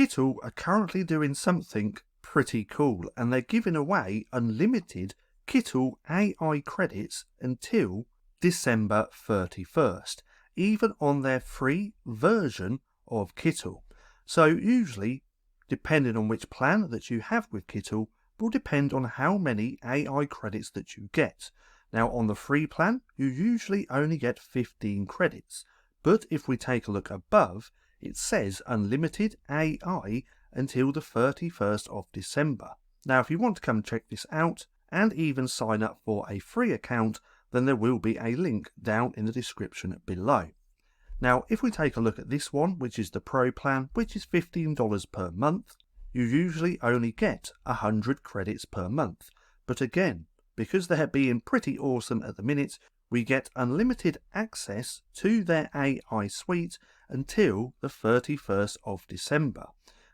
Kittl are currently doing something pretty cool, and they're giving away unlimited Kittl AI credits until December 31st, even on their free version of Kittl. So usually, depending on which plan that you have with Kittl, will depend on how many AI credits that you get. Now on the free plan, you usually only get 15 credits, but if we take a look above, it says unlimited AI until the 31st of December. Now if you want to come check this out and even sign up for a free account, then there will be a link down in the description below. Now if we take a look at this one, which is the Pro plan, which is $15 per month, you usually only get 100 credits per month. But again, because they're being pretty awesome at the minute, we get unlimited access to their AI suite until the 31st of December.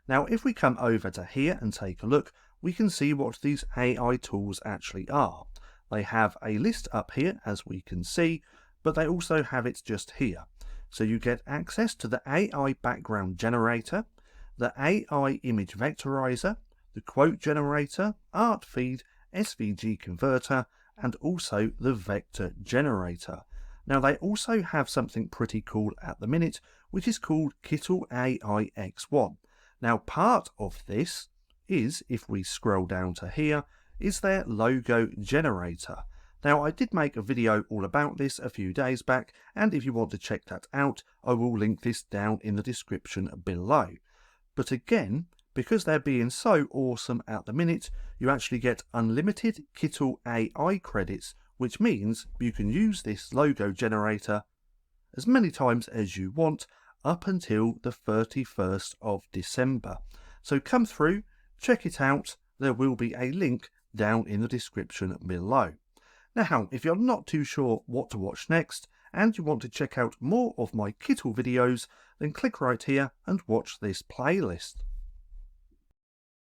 Now if we come over to here and take a look, we can see what these AI tools actually are. They have a list up here, as we can see, but they also have it just here. So you get access to the AI background generator, the AI image vectorizer, the quote generator, art feed, SVG converter, and also the vector generator. Now they also have something pretty cool at the minute, which is called Kittl AI X1. Now part of this is, if we scroll down to here, is their logo generator. Now I did make a video all about this a few days back, and if you want to check that out, I will link this down in the description below. But again, because they're being so awesome at the minute, you actually get unlimited Kittl AI credits, which means you can use this logo generator as many times as you want up until the 31st of December. So come through, check it out, there will be a link down in the description below. Now, if you're not too sure what to watch next, and you want to check out more of my Kittl videos, then click right here and watch this playlist.